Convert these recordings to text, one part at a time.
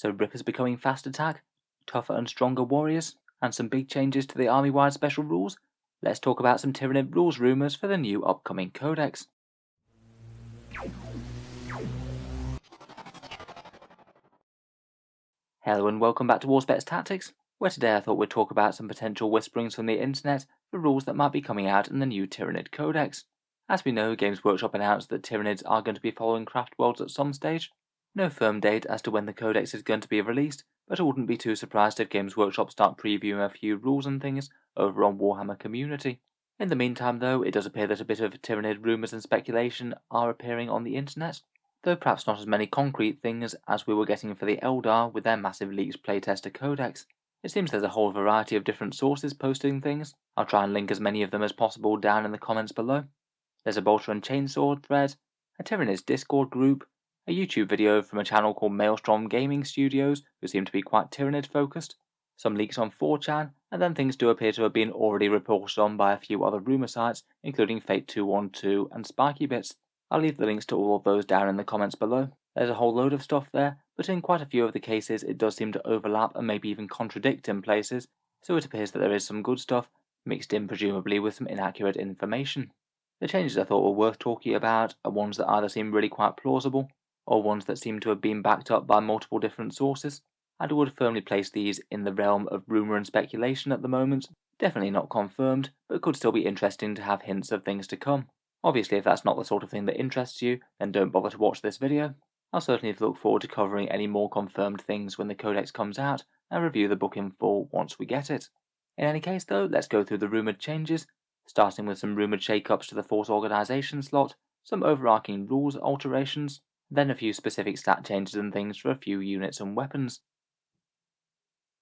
So Rippers becoming fast attack, tougher and stronger warriors, and some big changes to the army-wide special rules. Let's talk about some Tyranid rules rumours for the new upcoming codex. Hello and welcome back to Warspets Tactics, where today I thought we'd talk about some potential whisperings from the internet for rules that might be coming out in the new Tyranid Codex. As we know, Games Workshop announced that Tyranids are going to be following Craft Worlds at some stage. No firm date as to when the codex is going to be released, but I wouldn't be too surprised if Games Workshop start previewing a few rules and things over on Warhammer Community. In the meantime though, it does appear that a bit of Tyranid rumours and speculation are appearing on the internet, though perhaps not as many concrete things as we were getting for the Eldar with their massive leaked playtester codex. It seems there's a whole variety of different sources posting things. I'll try and link as many of them as possible down in the comments below. There's a Bolter and Chainsaw thread, a Tyranids Discord group, a YouTube video from a channel called Maelstrom Gaming Studios, who seem to be quite Tyranid focused, some leaks on 4chan, and then things do appear to have been already reported on by a few other rumour sites, including Fate212 and Spiky Bits. I'll leave the links to all of those down in the comments below. There's a whole load of stuff there, but in quite a few of the cases it does seem to overlap and maybe even contradict in places, so it appears that there is some good stuff, mixed in presumably with some inaccurate information. The changes I thought were worth talking about are ones that either seem really quite plausible, or ones that seem to have been backed up by multiple different sources, and I would firmly place these in the realm of rumour and speculation at the moment. Definitely not confirmed, but could still be interesting to have hints of things to come. Obviously, if that's not the sort of thing that interests you, then don't bother to watch this video. I'll certainly look forward to covering any more confirmed things when the codex comes out, and review the book in full once we get it. In any case though, let's go through the rumoured changes, starting with some rumoured shake-ups to the Force Organisation slot, some overarching rules alterations, then a few specific stat changes and things for a few units and weapons.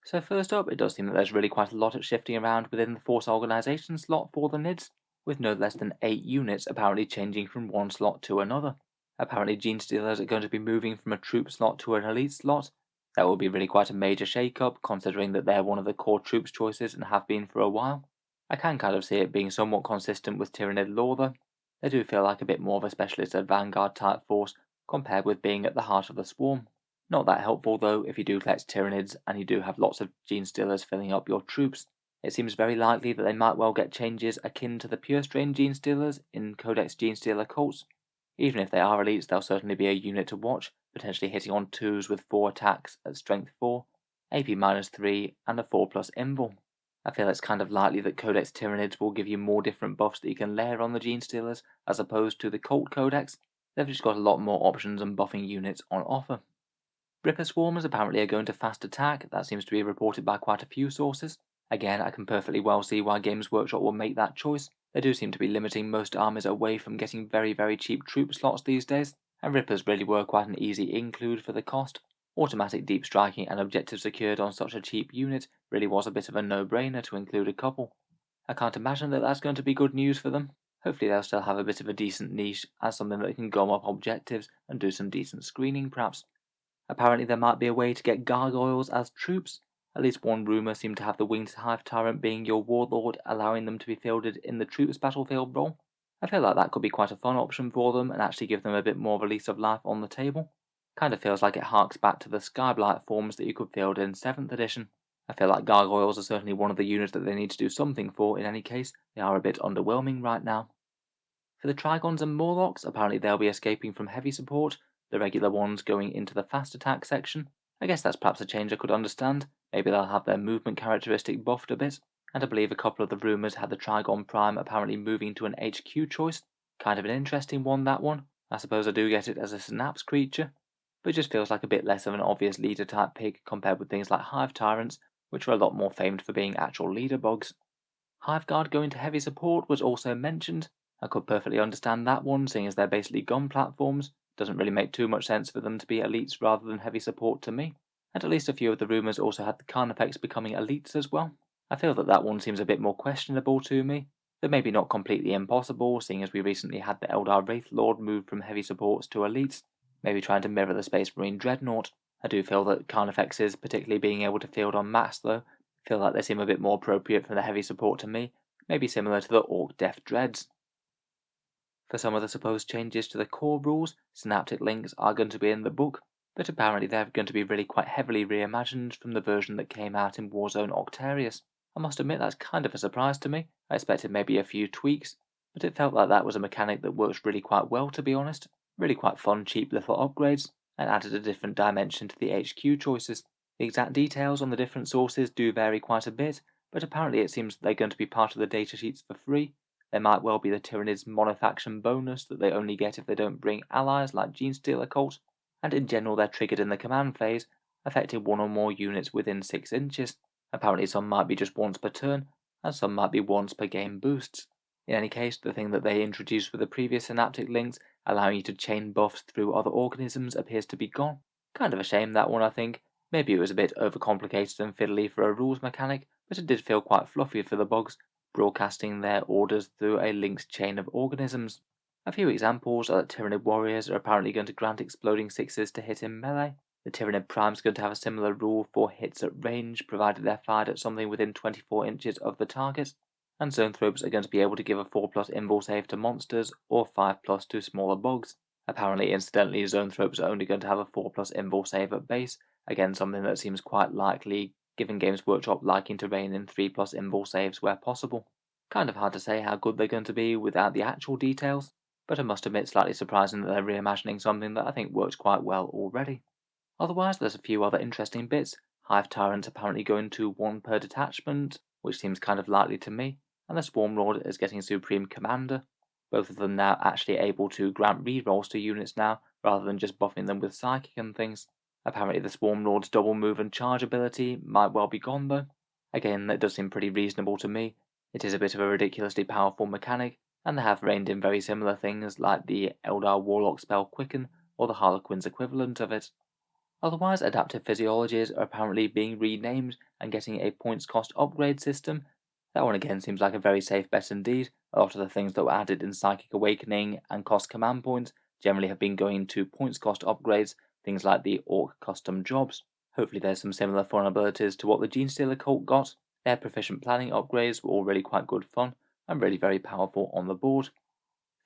So first up, it does seem that there's really quite a lot of shifting around within the Force Organisation slot for the NIDs, with no less than 8 units apparently changing from one slot to another. Apparently Genestealers are going to be moving from a troop slot to an elite slot. That will be really quite a major shake-up, considering that they're one of the core troops choices and have been for a while. I can kind of see it being somewhat consistent with Tyranid lore though. They do feel like a bit more of a specialist at Vanguard type force compared with being at the heart of the swarm. Not that helpful though if you do collect Tyranids and you do have lots of Genestealers filling up your troops. It seems very likely that they might well get changes akin to the pure strain Genestealers in Codex Genestealer cults. Even if they are elites, they'll certainly be a unit to watch, potentially hitting on 2s with 4 attacks at strength 4, AP -3 and a 4+ invul. I feel it's kind of likely that Codex Tyranids will give you more different buffs that you can layer on the Genestealers as opposed to the Cult Codex. They've just got a lot more options and buffing units on offer. Ripper Swarmers apparently are going to fast attack. That seems to be reported by quite a few sources. Again, I can perfectly well see why Games Workshop will make that choice. They do seem to be limiting most armies away from getting very cheap troop slots these days, and Rippers really were quite an easy include for the cost. Automatic deep striking and objectives secured on such a cheap unit really was a bit of a no-brainer to include a couple. I can't imagine that that's going to be good news for them. Hopefully they'll still have a bit of a decent niche as something that can gum up objectives and do some decent screening perhaps. Apparently there might be a way to get gargoyles as troops. At least one rumour seemed to have the Winged Hive Tyrant being your warlord, allowing them to be fielded in the troops battlefield role. I feel like that could be quite a fun option for them and actually give them a bit more of a lease of life on the table. Kind of feels like it harks back to the Skyblight forms that you could field in 7th edition. I feel like gargoyles are certainly one of the units that they need to do something for in any case. They are a bit underwhelming right now. For the Trigons and Morlocks, apparently they'll be escaping from heavy support, the regular ones going into the fast attack section. I guess that's perhaps a change I could understand. Maybe they'll have their movement characteristic buffed a bit. And I believe a couple of the rumours had the Trigon Prime apparently moving to an HQ choice. Kind of an interesting one, that one. I suppose I do get it as a Synapse creature, but it just feels like a bit less of an obvious leader type pick compared with things like Hive Tyrants, which are a lot more famed for being actual leader bugs. Hive Guard going to heavy support was also mentioned. I could perfectly understand that one, seeing as they're basically gun platforms. Doesn't really make too much sense for them to be elites rather than heavy support to me. And at least a few of the rumours also had the Carnifex becoming elites as well. I feel that that one seems a bit more questionable to me, though maybe not completely impossible, seeing as we recently had the Eldar Wraith Lord move from heavy supports to elites, maybe trying to mirror the Space Marine Dreadnought. I do feel that Carnifexes, particularly being able to field on mass though, feel like they seem a bit more appropriate for the heavy support to me, maybe similar to the Orc Death Dreads. For some of the supposed changes to the core rules, synaptic links are going to be in the book. but apparently they're going to be really quite heavily reimagined from the version that came out in Warzone Octarius. I must admit that's kind of a surprise to me. I expected maybe a few tweaks, but it felt like that was a mechanic that works really quite well, to be honest. Really quite fun, cheap little upgrades, and added a different dimension to the HQ choices. The exact details on the different sources do vary quite a bit, but apparently it seems they're going to be part of the datasheets for free. There might well be the Tyranids monofaction bonus that they only get if they don't bring allies like Genestealer Cult, and in general they're triggered in the command phase, affecting one or more units within 6 inches. Apparently some might be just once per turn, and some might be once per game boosts. In any case, the thing that they introduced with the previous synaptic links, allowing you to chain buffs through other organisms, appears to be gone. Kind of a shame, that one, I think. Maybe it was a bit overcomplicated and fiddly for a rules mechanic, but it did feel quite fluffy for the bugs, broadcasting their orders through a linked chain of organisms. A few examples are that Tyranid warriors are apparently going to grant exploding sixes to hit in melee. The Tyranid Prime is going to have a similar rule for hits at range, provided they're fired at something within 24 inches of the target. And Zoanthropes are going to be able to give a 4+ invul save to monsters, or 5+ to smaller bugs. Apparently, incidentally, Zoanthropes are only going to have a 4+ invul save at base, again something that seems quite likely, given Games Workshop liking to rein in 3+ invul saves where possible. Kind of hard to say how good they're going to be without the actual details, but I must admit slightly surprising that they're reimagining something that I think works quite well already. Otherwise, there's a few other interesting bits. Hive Tyrants apparently going to 1 per detachment, which seems kind of likely to me, and the Swarm Lord is getting Supreme Commander. Both of them now actually able to grant rerolls to units now, rather than just buffing them with Psychic and things. Apparently the Swarm Lord's double move and charge ability might well be gone though. Again, that does seem pretty reasonable to me. It is a bit of a ridiculously powerful mechanic, and they have reined in very similar things like the Eldar Warlock spell Quicken, or the Harlequin's equivalent of it. Otherwise, adaptive physiologies are apparently being renamed and getting a points cost upgrade system. That one again seems like a very safe bet indeed. A lot of the things that were added in Psychic Awakening and cost command points generally have been going to points cost upgrades, things like the Orc custom jobs. Hopefully there's some similar fun abilities to what the Genestealer Cult got. Their proficient planning upgrades were all really quite good fun and really very powerful on the board.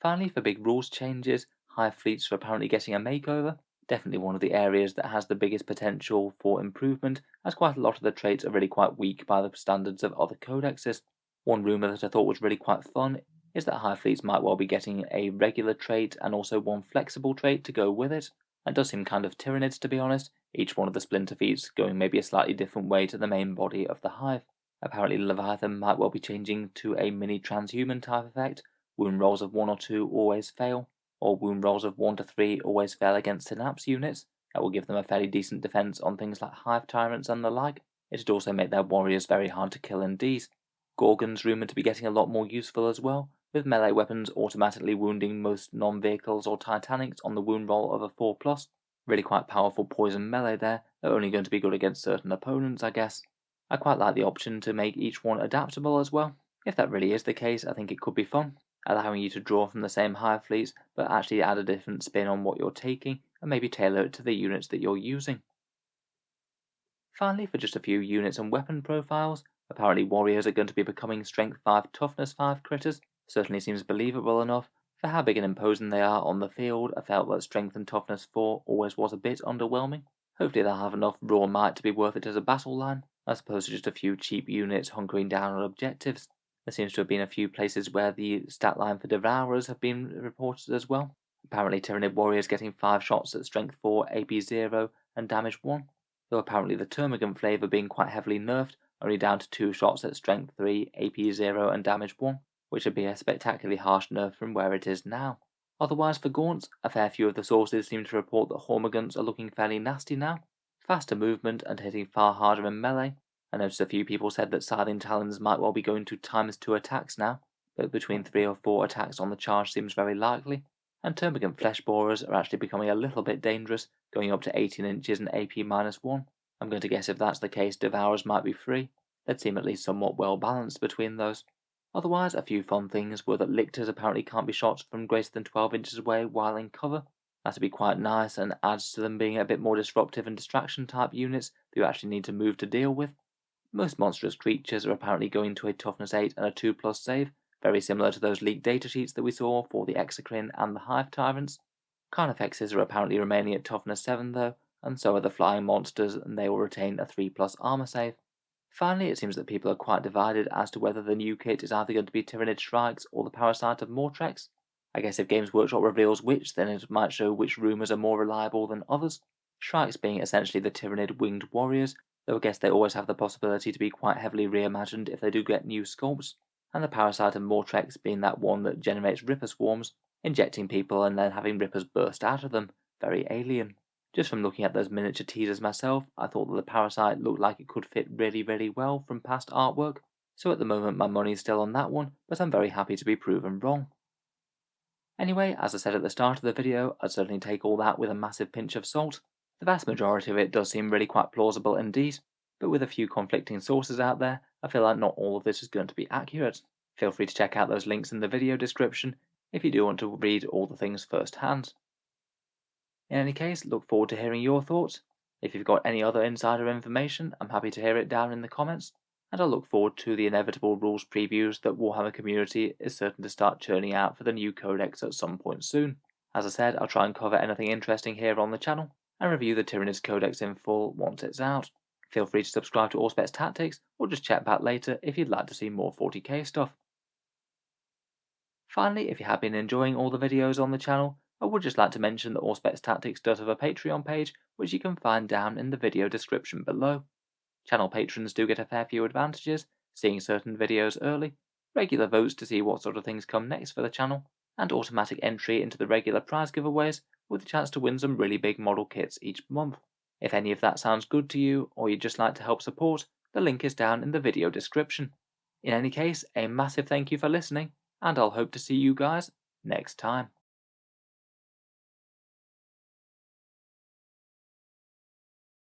Finally, for big rules changes, Hive fleets are apparently getting a makeover. Definitely one of the areas that has the biggest potential for improvement, as quite a lot of the traits are really quite weak by the standards of other codexes. One rumour that I thought was really quite fun is that Hive fleets might well be getting a regular trait and also one flexible trait to go with it. That does seem kind of Tyranids, to be honest, each one of the splinter feats going maybe a slightly different way to the main body of the Hive. Apparently Leviathan might well be changing to a mini transhuman type effect. Wound rolls of 1 or 2 always fail, or wound rolls of 1 to 3 always fail against Synapse units. That will give them a fairly decent defense on things like Hive Tyrants and the like. It'd also make their warriors very hard to kill indeed. Gorgon's rumoured to be getting a lot more useful as well, with melee weapons automatically wounding most non-vehicles or Titanics on the wound roll of a 4+. Really quite powerful poison melee there, they're only going to be good against certain opponents, I guess. I quite like the option to make each one adaptable as well. If that really is the case, I think it could be fun, allowing you to draw from the same Hive fleets, but actually add a different spin on what you're taking, and maybe tailor it to the units that you're using. Finally, for just a few units and weapon profiles, apparently warriors are going to be becoming Strength 5, Toughness 5 critters. Certainly seems believable enough. For how big and imposing they are on the field, I felt that Strength and Toughness 4 always was a bit underwhelming. Hopefully they'll have enough raw might to be worth it as a battle line, as opposed to just a few cheap units hunkering down on objectives. There seems to have been a few places where the stat line for Devourers have been reported as well. Apparently Tyranid warriors getting 5 shots at Strength 4, AP 0, and Damage 1, though apparently the Termagant flavour being quite heavily nerfed, only down to 2 shots at Strength 3, AP 0, and Damage 1, which would be a spectacularly harsh nerf from where it is now. Otherwise for Gaunts, a fair few of the sources seem to report that Hormagaunts are looking fairly nasty now. Faster movement and hitting far harder in melee. I noticed a few people said that Scything Talons might well be going to ×2 attacks now, but between 3 or 4 attacks on the charge seems very likely. And Termagant Flesh Borers are actually becoming a little bit dangerous, going up to 18 inches and AP -1. I'm going to guess if that's the case, Devourers might be free. They'd seem at least somewhat well balanced between those. Otherwise, a few fun things were that Lictors apparently can't be shot from greater than 12 inches away while in cover. That'd be quite nice and adds to them being a bit more disruptive and distraction type units that you actually need to move to deal with. Most monstrous creatures are apparently going to a Toughness 8 and a 2+ save, very similar to those leaked datasheets that we saw for the Exocrine and the Hive Tyrants. Carnifexes are apparently remaining at Toughness 7 though, and so are the flying monsters, and they will retain a 3+ armor save. Finally, it seems that people are quite divided as to whether the new kit is either going to be Tyranid Shrikes or the Parasite of Mortrex. I guess if Games Workshop reveals which, then it might show which rumours are more reliable than others. Shrikes being essentially the Tyranid winged warriors, though I guess they always have the possibility to be quite heavily reimagined if they do get new sculpts, and the Parasite of Mortrex being that one that generates Ripper swarms, injecting people and then having Rippers burst out of them. Very alien. Just from looking at those miniature teasers myself, I thought that the Parasite looked like it could fit really well from past artwork, so at the moment my money's still on that one, but I'm very happy to be proven wrong. Anyway, as I said at the start of the video, I'd certainly take all that with a massive pinch of salt. The vast majority of it does seem really quite plausible indeed, but with a few conflicting sources out there, I feel like not all of this is going to be accurate. Feel free to check out those links in the video description if you do want to read all the things firsthand. In any case, look forward to hearing your thoughts. If you've got any other insider information, I'm happy to hear it down in the comments, and I'll look forward to the inevitable rules previews that Warhammer community is certain to start churning out for the new codex at some point soon. As I said, I'll try and cover anything interesting here on the channel, and review the Tyranids Codex in full once it's out. Feel free to subscribe to Auspex Tactics, or just check back later if you'd like to see more 40k stuff. Finally, if you have been enjoying all the videos on the channel, I would just like to mention that Auspex Tactics does have a Patreon page, which you can find down in the video description below. Channel patrons do get a fair few advantages, seeing certain videos early, regular votes to see what sort of things come next for the channel, and automatic entry into the regular prize giveaways with a chance to win some really big model kits each month. If any of that sounds good to you, or you'd just like to help support, the link is down in the video description. In any case, a massive thank you for listening, and I'll hope to see you guys next time.